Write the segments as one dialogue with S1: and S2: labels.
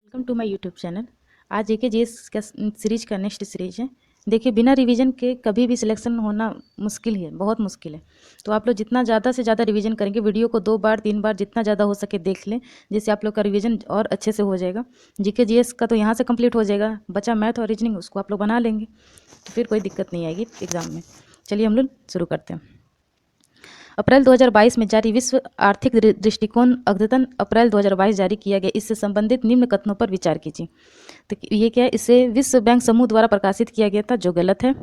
S1: Welcome to my YouTube channel. आज JK GS का series का नेक्स्ट सीरीज है। देखिए, बिना रिवीजन के कभी भी सिलेक्शन होना मुश्किल है, बहुत मुश्किल है। तो आप लोग जितना ज़्यादा से ज़्यादा रिवीजन करेंगे, वीडियो को 2 बार 3 बार जितना ज़्यादा हो सके देख लें, जिससे आप लोग का रिवीजन और अच्छे से हो जाएगा। जीके जीएस का तो यहाँ से कंप्लीट हो जाएगा, बचा मैथ और रीजनिंग, उसको आप लोग बना लेंगे तो फिर कोई दिक्कत नहीं आएगी एग्ज़ाम में। चलिए हम लोग शुरू करते हैं। अप्रैल 2022 में जारी विश्व आर्थिक दृष्टिकोण अद्यतन अप्रैल 2022 जारी किया गया। इससे संबंधित निम्न कथनों पर विचार कीजिए। तो ये क्या है? इसे विश्व बैंक समूह द्वारा प्रकाशित किया गया था, जो गलत है।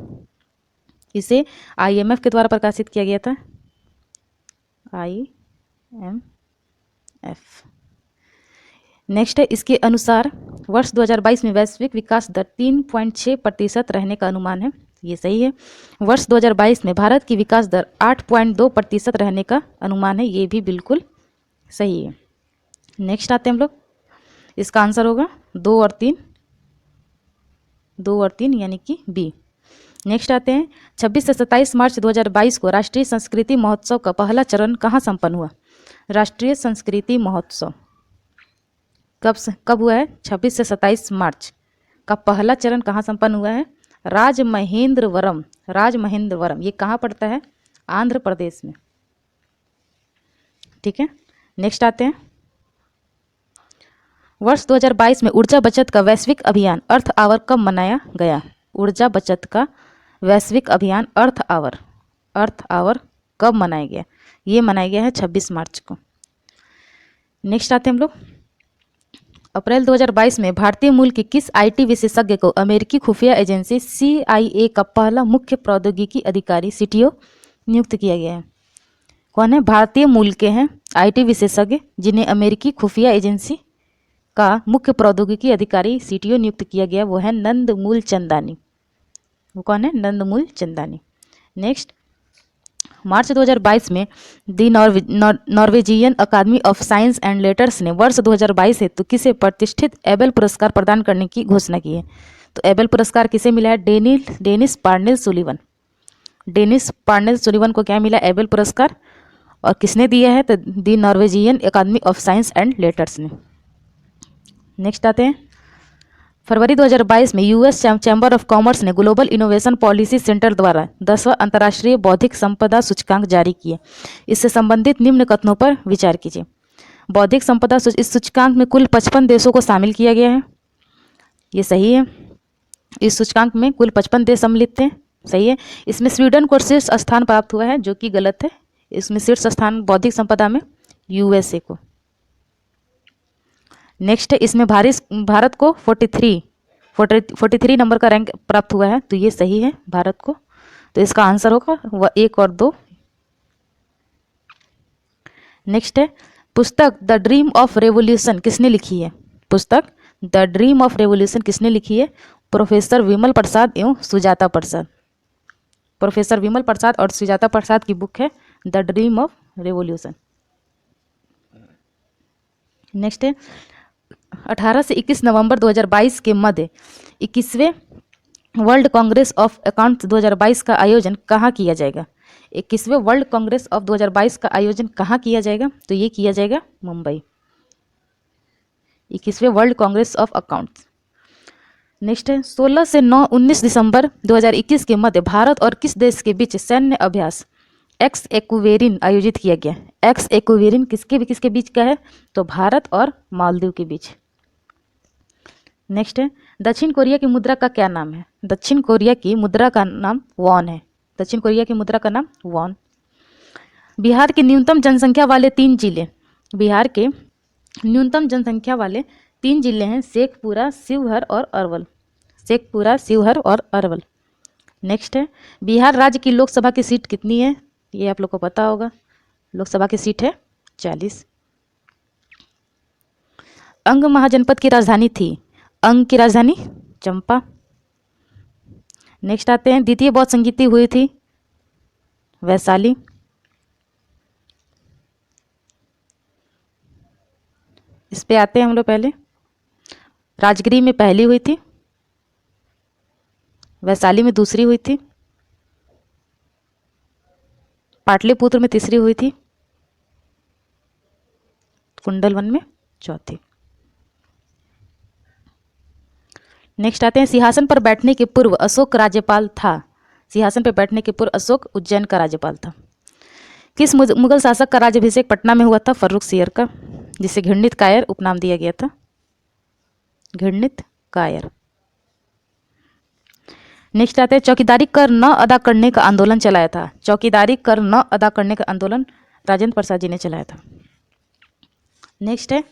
S1: इसे आईएमएफ के द्वारा प्रकाशित किया गया था, आईएमएफ। नेक्स्ट है, इसके अनुसार वर्ष 2022 में वैश्विक विकास दर 3.6% रहने का अनुमान है। ये सही है। वर्ष 2022 में भारत की विकास दर 8.2% रहने का अनुमान है। ये भी बिल्कुल सही है। नेक्स्ट आते हैं हम लोग, इसका आंसर होगा 2 और 3, 2 और 3 यानी कि बी। नेक्स्ट आते हैं, 26 से 27 मार्च 2022 को राष्ट्रीय संस्कृति महोत्सव का पहला चरण कहाँ संपन्न हुआ? राष्ट्रीय संस्कृति महोत्सव कब हुआ है? 26 से 27 मार्च का पहला चरण कहाँ संपन्न हुआ है? राजमहेंद्रवरम। राजमहेंद्रवरम ये कहाँ पड़ता है? आंध्र प्रदेश में। ठीक है। नेक्स्ट आते हैं, वर्ष 2022 में ऊर्जा बचत का वैश्विक अभियान अर्थ आवर कब मनाया गया? ऊर्जा बचत का वैश्विक अभियान अर्थ आवर कब मनाया गया? ये मनाया गया है 26 मार्च को। नेक्स्ट आते हैं हम लोग, अप्रैल 2022 में भारतीय मूल के किस आईटी विशेषज्ञ को अमेरिकी खुफिया एजेंसी CIA का पहला मुख्य प्रौद्योगिकी अधिकारी CTO नियुक्त किया गया है? कौन है? भारतीय मूल के हैं आईटी विशेषज्ञ जिन्हें अमेरिकी खुफिया एजेंसी का मुख्य प्रौद्योगिकी अधिकारी CTO नियुक्त किया गया, वो है नंदमूल चंदानी। वो कौन है? नंदमूल चंदानी। नेक्स्ट, मार्च 2022 में the Norwegian academy of science and letters ने वर्ष 2022 हेतु किसे प्रतिष्ठित एबेल पुरस्कार प्रदान करने की घोषणा की है? तो एबेल पुरस्कार किसे मिला है? Dennis Parnell Sullivan. Dennis Parnell Sullivan को क्या मिला? एबेल पुरस्कार। और किसने दिया है? तो the Norwegian academy of science and letters ने। नेक्स्ट आते हैं, फरवरी 2022 में यूएस चैम्बर ऑफ कॉमर्स ने ग्लोबल इनोवेशन पॉलिसी सेंटर द्वारा 10वां अंतर्राष्ट्रीय बौद्धिक संपदा सूचकांक जारी किए। इससे संबंधित निम्न कथनों पर विचार कीजिए। बौद्धिक संपदा इस सूचकांक में कुल 55 देशों को शामिल किया गया है। ये सही है। इस सूचकांक में कुल 55 देश सम्मिलित थे। सही है। इसमें स्वीडन को शीर्ष स्थान प्राप्त हुआ है, जो कि गलत है। इसमें शीर्ष स्थान बौद्धिक संपदा में USA को। नेक्स्ट है, इसमें भारत को 43 नंबर का रैंक प्राप्त हुआ है, तो ये सही है भारत को। तो इसका आंसर होगा वह 1 और 2। नेक्स्ट है, पुस्तक द ड्रीम ऑफ रेवोल्यूशन किसने लिखी है? पुस्तक द ड्रीम ऑफ रेवोल्यूशन किसने लिखी है? प्रोफेसर विमल प्रसाद एवं सुजाता प्रसाद। प्रोफेसर विमल प्रसाद और सुजाता प्रसाद की बुक है the dream of revolution. Next है, 18 से 21 नवंबर 2022 के मध्य 21वें वर्ल्ड कांग्रेस ऑफ अकाउंट्स 2022 का आयोजन कहाँ किया जाएगा? 21वें वर्ल्ड कांग्रेस ऑफ 2022 का आयोजन कहाँ किया जाएगा? तो ये किया जाएगा मुंबई। 21वें world congress of accounts. Next है, 16 से 19 दिसंबर 2021 के मध्य भारत और किस देश के बीच सैन्य अभ्यास एक्स एक्वेरिन आयोजित किया गया? एक्स एक्वेरिन किसके बीच का है? तो भारत और मालदीव के बीच। नेक्स्ट है, दक्षिण कोरिया की मुद्रा का क्या नाम है? दक्षिण कोरिया की मुद्रा का नाम वॉन है। दक्षिण कोरिया की मुद्रा का नाम वॉन। बिहार के न्यूनतम जनसंख्या वाले 3 जिले, बिहार के न्यूनतम जनसंख्या वाले 3 जिले हैं शेखपुरा, शिवहर और अरवल। शेखपुरा, शिवहर और अरवल। नेक्स्ट है, बिहार राज्य की लोकसभा की सीट कितनी है? ये आप लोग को पता होगा। लोकसभा की सीट है 40। अंग महाजनपद की राजधानी थी? अंग की राजधानी चंपा। नेक्स्ट आते हैं, द्वितीय बौद्ध संगीति हुई थी वैशाली। इस पे आते हैं हम लोग। पहले राजगिरी में पहली हुई थी, वैशाली में दूसरी हुई थी, पाटलिपुत्र में तीसरी हुई थी, कुंडलवन में चौथी। नेक्स्ट आते हैं, सिंहासन पर बैठने के पूर्व अशोक राज्यपाल था। सिंहासन पर बैठने के पूर्व अशोक उज्जैन का राज्यपाल था। किस मुगल शासक का राज्याभिषेक पटना में हुआ था? फर्रुख सियर का, जिसे घृणित कायर उपनाम दिया गया था, घृणित कायर। नेक्स्ट आते हैं, चौकीदारी कर न अदा करने का आंदोलन चलाया था। चौकीदारी कर न अदा करने का आंदोलन राजेंद्र प्रसाद जी ने चलाया था। नेक्स्ट है,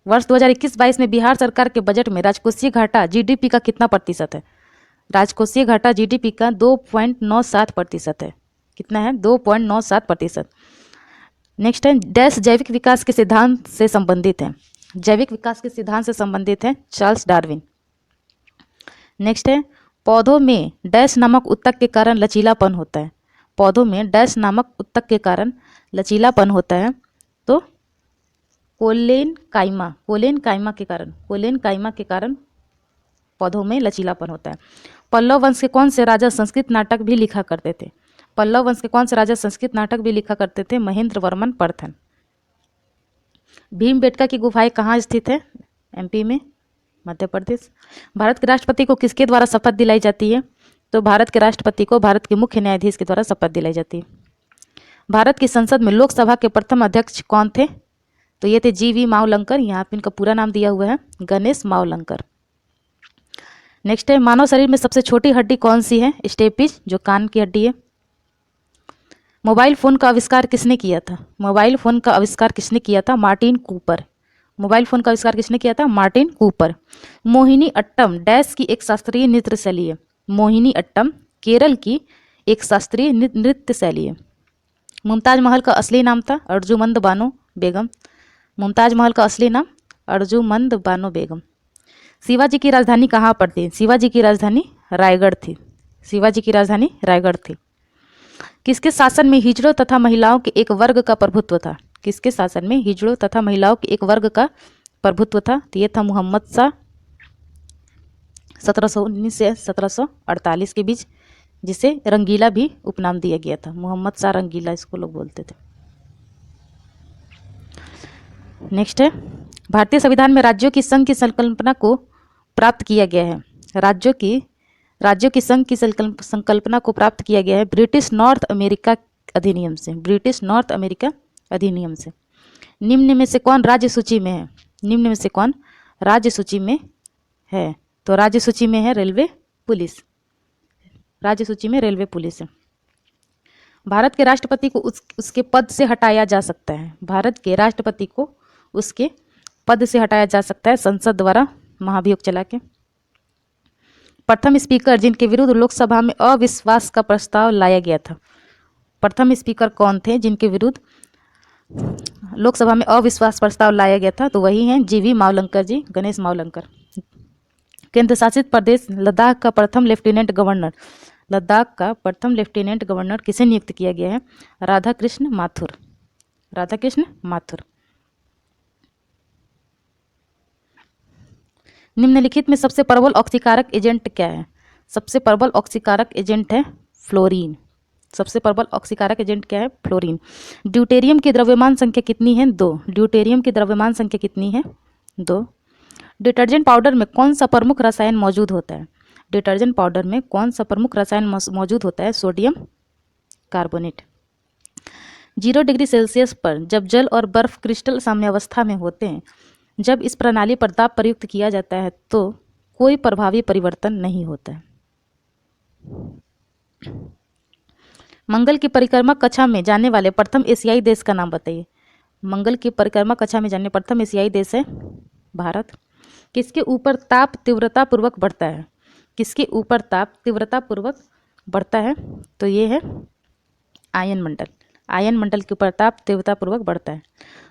S1: वर्ष 2021-22 में बिहार सरकार के बजट में राजकोषीय घाटा जीडीपी का कितना प्रतिशत है? राजकोषीय घाटा जीडीपी का 2.97% है। कितना है? 2.97%। नेक्स्ट है, डैश जैविक विकास के सिद्धांत से संबंधित है। जैविक विकास के सिद्धांत से संबंधित है चार्ल्स डार्विन। नेक्स्ट है, पौधों में डैश नामक उत्तक के कारण लचीलापन होता है। पौधों में डैश नामक उत्तक के कारण लचीलापन होता है, तो कोलेन काइमा के कारण पौधों में लचीलापन होता है। पल्लव वंश के कौन से राजा संस्कृत नाटक भी लिखा करते थे? पल्लव वंश के कौन से राजा संस्कृत नाटक भी लिखा करते थे? महेंद्र वर्मन प्रथम। भीमबेटका की गुफाएं कहाँ स्थित है? एमपी में, मध्य प्रदेश। भारत के राष्ट्रपति को किसके द्वारा शपथ दिलाई जाती है? तो भारत के राष्ट्रपति को भारत के मुख्य न्यायाधीश के द्वारा शपथ दिलाई जाती है। भारत की संसद में लोकसभा के प्रथम अध्यक्ष कौन थे? तो ये थे जीवी मावलंकर। यहाँ पे इनका पूरा नाम दिया हुआ है गणेश मावलंकर। नेक्स्ट है, मानव शरीर में सबसे छोटी हड्डी कौन सी है? स्टेपिज, जो कान की हड्डी है। मोबाइल फोन का आविष्कार किसने किया था? मोबाइल फोन का आविष्कार किसने किया था? Martin Cooper. मोबाइल फोन का आविष्कार किसने किया था? Martin Cooper. Mohiniyattam dash की एक शास्त्रीय नृत्य शैली है। मोहिनी अट्टम केरल की एक शास्त्रीय नृत्य शैली है। मुमताज महल का असली नाम था अर्जुमंद बानो बेगम। मुमताज महल का असली नाम अर्जुमंद बानो बेगम। शिवाजी की राजधानी कहाँ पर थी? शिवाजी की राजधानी रायगढ़ थी। शिवाजी की राजधानी रायगढ़ थी। किसके शासन में हिजड़ों तथा महिलाओं के एक वर्ग का प्रभुत्व था? किसके शासन में हिजड़ों तथा महिलाओं के एक वर्ग का प्रभुत्व था? तो ये था मोहम्मद शाह 1719 से 1748 के बीच, जिसे रंगीला भी उपनाम दिया गया था। मोहम्मद शाह रंगीला इसको लोग बोलते थे। नेक्स्ट है, भारतीय संविधान में राज्यों की संघ की संकल्पना को प्राप्त किया गया है। राज्यों की संघ की संकल्पना को प्राप्त किया गया है ब्रिटिश नॉर्थ अमेरिका अधिनियम से। ब्रिटिश नॉर्थ अमेरिका अधिनियम से। निम्न में से कौन राज्य सूची में है? निम्न में से कौन राज्य सूची में है? तो राज्य सूची में है रेलवे पुलिस। राज्य सूची में रेलवे पुलिस है। भारत के राष्ट्रपति को उसके पद से हटाया जा सकता है। भारत के राष्ट्रपति को उसके पद से हटाया जा सकता है संसद द्वारा महाभियोग चला के। प्रथम स्पीकर जिनके विरुद्ध लोकसभा में अविश्वास का प्रस्ताव लाया गया था। प्रथम स्पीकर कौन थे जिनके विरुद्ध लोकसभा में अविश्वास प्रस्ताव लाया गया था? तो वही हैं जीवी मावलंकर जी, गणेश मावलंकर। केंद्र शासित प्रदेश लद्दाख का प्रथम लेफ्टिनेंट गवर्नर, लद्दाख का प्रथम लेफ्टिनेंट गवर्नर किसे नियुक्त किया गया है? राधाकृष्ण माथुर। राधाकृष्ण माथुर। निम्नलिखित में सबसे प्रबल ऑक्सीकारक एजेंट क्या है? सबसे प्रबल ऑक्सीकारक एजेंट है फ्लोरीन। सबसे प्रबल ऑक्सीकारक एजेंट क्या है? फ्लोरीन। ड्यूटेरियम की द्रव्यमान संख्या कितनी है? 2। ड्यूटेरियम की द्रव्यमान संख्या कितनी है? 2। डिटर्जेंट पाउडर में कौन सा प्रमुख रसायन मौजूद होता है? डिटर्जेंट पाउडर में कौन सा प्रमुख रसायन मौजूद होता है? Sodium carbonate. 0 डिग्री सेल्सियस पर जब जल और बर्फ क्रिस्टल साम्यावस्था में होते हैं, जब इस प्रणाली पर दाब प्रयुक्त किया जाता है तो कोई प्रभावी परिवर्तन नहीं होता है। मंगल की परिक्रमा कक्षा में जाने वाले प्रथम एशियाई देश का नाम बताइए। मंगल की परिक्रमा कक्षा में जाने प्रथम एशियाई देश है भारत। किसके ऊपर ताप तीव्रता पूर्वक बढ़ता है? किसके ऊपर ताप तीव्रता पूर्वक बढ़ता है? तो ये है आयन मंडल। आयन मंडल के ऊपर ताप तीव्रता पूर्वक बढ़ता है।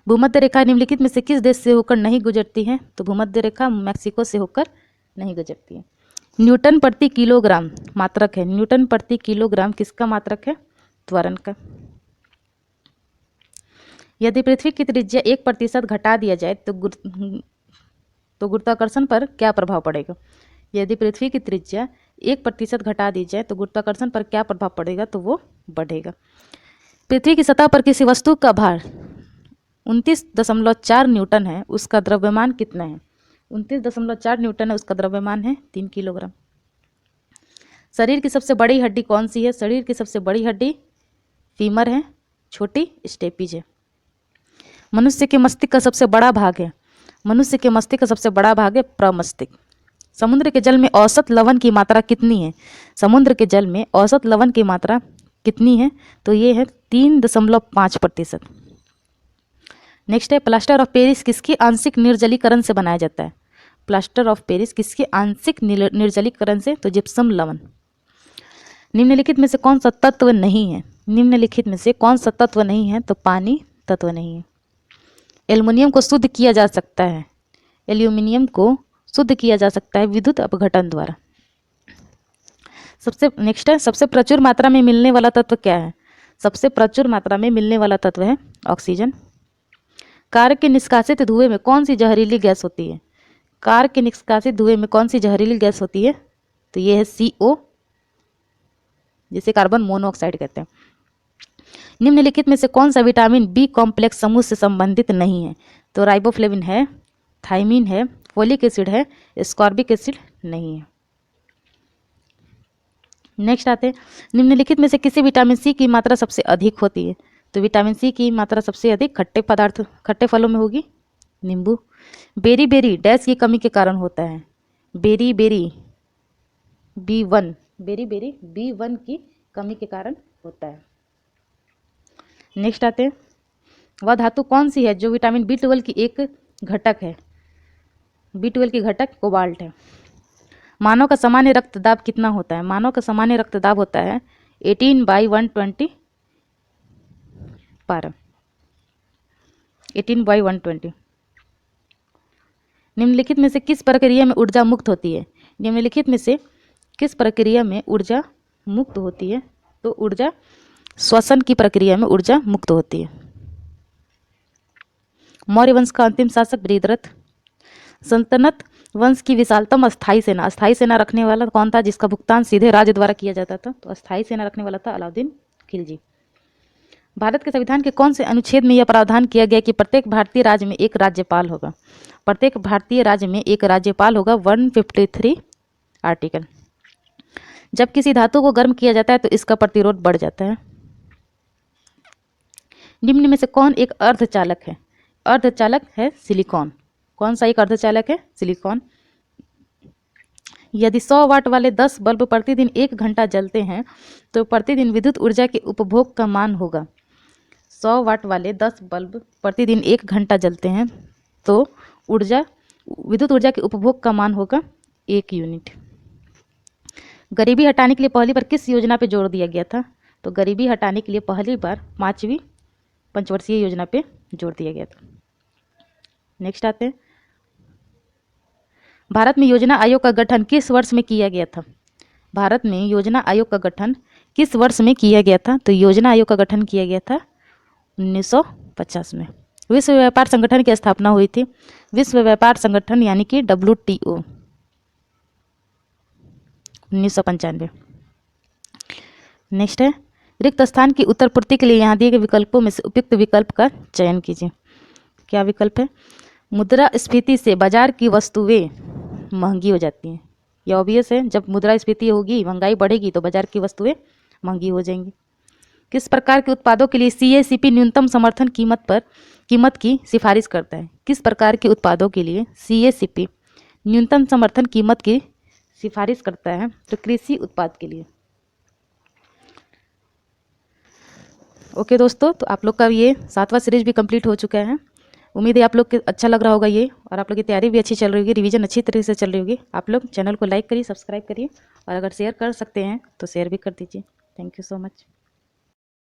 S1: भूमध्य रेखा निम्नलिखित में से किस देश से होकर नहीं गुजरती है? तो भूमध्य रेखा मैक्सिको से होकर नहीं गुजरती है। न्यूटन प्रति किलोग्राम मात्रक है। न्यूटन प्रति किलोग्राम किसका मात्रक है? त्वरण का। यदि पृथ्वी की त्रिज्या 1% घटा दिया जाए तो गुरुत्वाकर्षण पर क्या प्रभाव पड़ेगा? यदि पृथ्वी की त्रिज्या 1% घटा दी जाए तो गुरुत्वाकर्षण पर क्या प्रभाव पड़ेगा? तो वो बढ़ेगा। पृथ्वी की सतह पर किसी वस्तु का भार 29.4 न्यूटन है, उसका द्रव्यमान कितना है? 29.4 न्यूटन है उसका द्रव्यमान है 3 किलोग्राम। शरीर की सबसे बड़ी हड्डी कौन सी है? शरीर की सबसे बड़ी हड्डी फीमर है, छोटी स्टेपीज है। मनुष्य के मस्तिष्क का सबसे बड़ा भाग है, मनुष्य के मस्तिष्क का सबसे बड़ा भाग है प्रमस्तिष्क। समुद्र के जल में औसत लवण की मात्रा कितनी है? समुद्र के जल में औसत लवण की मात्रा कितनी है? तो ये है 3.5%। नेक्स्ट है, प्लास्टर ऑफ पेरिस किसके आंशिक निर्जलीकरण से बनाया जाता है? प्लास्टर ऑफ पेरिस किसके आंशिक निर्जलीकरण से? तो जिप्सम लवण। निम्नलिखित में से कौन सा तत्व नहीं है? निम्नलिखित में से कौन सा तत्व नहीं है? तो पानी तत्व नहीं है। एल्युमिनियम को शुद्ध किया जा सकता है, एल्यूमिनियम को शुद्ध किया जा सकता है विद्युत अपघटन द्वारा। नेक्स्ट है, सबसे प्रचुर मात्रा में मिलने वाला तत्व क्या है? सबसे प्रचुर मात्रा में मिलने वाला तत्व है ऑक्सीजन। कार के निष्कासित धुएं में कौन सी जहरीली गैस होती है? कार के निष्कासित धुएं में कौन सी जहरीली गैस होती है? तो ये है CO, जिसे कार्बन मोनोऑक्साइड कहते हैं। निम्नलिखित में से कौन सा विटामिन बी कॉम्प्लेक्स समूह से संबंधित नहीं है? तो राइबोफ्लेविन है, थायमीन है, फोलिक एसिड है, स्कॉर्बिक एसिड नहीं है। नेक्स्ट आते हैं, निम्नलिखित में से किसी विटामिन सी की मात्रा सबसे अधिक होती है? तो विटामिन सी की मात्रा सबसे अधिक खट्टे फलों में होगी, नींबू। बेरी बेरी डैश की कमी के कारण होता है? बेरी बेरी B1 की कमी के कारण होता है। नेक्स्ट आते हैं, वह धातु कौन सी है जो विटामिन B12 की एक घटक है? B12 की घटक कोबाल्ट है। मानव का सामान्य रक्तदाब कितना होता है? मानव का सामान्य रक्तदाब होता है 18/120 पारा, 18/120। निम्नलिखित में से किस प्रक्रिया में ऊर्जा मुक्त होती है? निम्नलिखित में से किस प्रक्रिया में ऊर्जा मुक्त होती है? तो ऊर्जा श्वसन की प्रक्रिया में ऊर्जा मुक्त होती है। मौर्य वंश का अंतिम शासक बृहद्रथ। सल्तनत वंश की विशालतम अस्थायी सेना रखने वाला कौन था जिसका भुगतान सीधे राज्य द्वारा किया जाता था? तो अस्थायी सेना रखने वाला था अलाउद्दीन खिलजी। भारत के संविधान के कौन से अनुच्छेद में यह प्रावधान किया गया कि प्रत्येक भारतीय राज्य में एक राज्यपाल होगा? प्रत्येक भारतीय राज्य में एक राज्यपाल होगा, 153 आर्टिकल। जब किसी धातु को गर्म किया जाता है तो इसका प्रतिरोध बढ़ जाता है। निम्न में से कौन एक अर्धचालक है? अर्धचालक है सिलिकॉन। कौन सा एक अर्धचालक है? सिलिकॉन। यदि 100 वाट वाले 10 बल्ब प्रतिदिन 1 घंटा जलते हैं तो प्रतिदिन विद्युत ऊर्जा के उपभोग का मान होगा। 100 वाट वाले 10 बल्ब प्रतिदिन 1 घंटा जलते हैं तो विद्युत ऊर्जा के उपभोग का मान होगा 1 यूनिट। गरीबी हटाने के लिए पहली बार किस योजना पे जोर दिया गया था? तो गरीबी हटाने के लिए पहली बार 5वीं पंचवर्षीय योजना पे जोर दिया गया था। नेक्स्ट आते हैं, भारत में योजना आयोग का गठन किस वर्ष में किया गया था? भारत में योजना आयोग का गठन किस वर्ष में किया गया था? तो योजना आयोग का गठन किया गया था 1950 में। विश्व व्यापार संगठन की स्थापना हुई थी, विश्व व्यापार संगठन यानी कि WTO, 1995। नेक्स्ट है, रिक्त स्थान की उत्तर पूर्ति के लिए यहाँ दिए गए विकल्पों में से उपयुक्त विकल्प का चयन कीजिए। क्या विकल्प है? मुद्रास्फीति से बाजार की वस्तुएं महंगी हो जाती हैं। यह ऑब्वियस है, जब मुद्रास्फीति होगी, महंगाई बढ़ेगी तो बाजार की वस्तुएं महंगी हो जाएंगी। किस प्रकार के उत्पादों के लिए CACP न्यूनतम समर्थन कीमत की सिफारिश करता है? किस प्रकार के उत्पादों के लिए CACP न्यूनतम समर्थन कीमत की सिफारिश करता है? तो कृषि उत्पाद के लिए। ओके दोस्तों, तो आप लोग का ये 7वां सीरीज भी कंप्लीट हो चुका है। उम्मीद है आप लोग को अच्छा लग रहा होगा ये, और आप लोग की तैयारी भी अच्छी चल रही होगी, रिवीजन अच्छी तरह से चल रही होगी। आप लोग चैनल को लाइक करिए, सब्सक्राइब करिए, और अगर शेयर कर सकते हैं तो शेयर भी कर दीजिए। Thank you so much.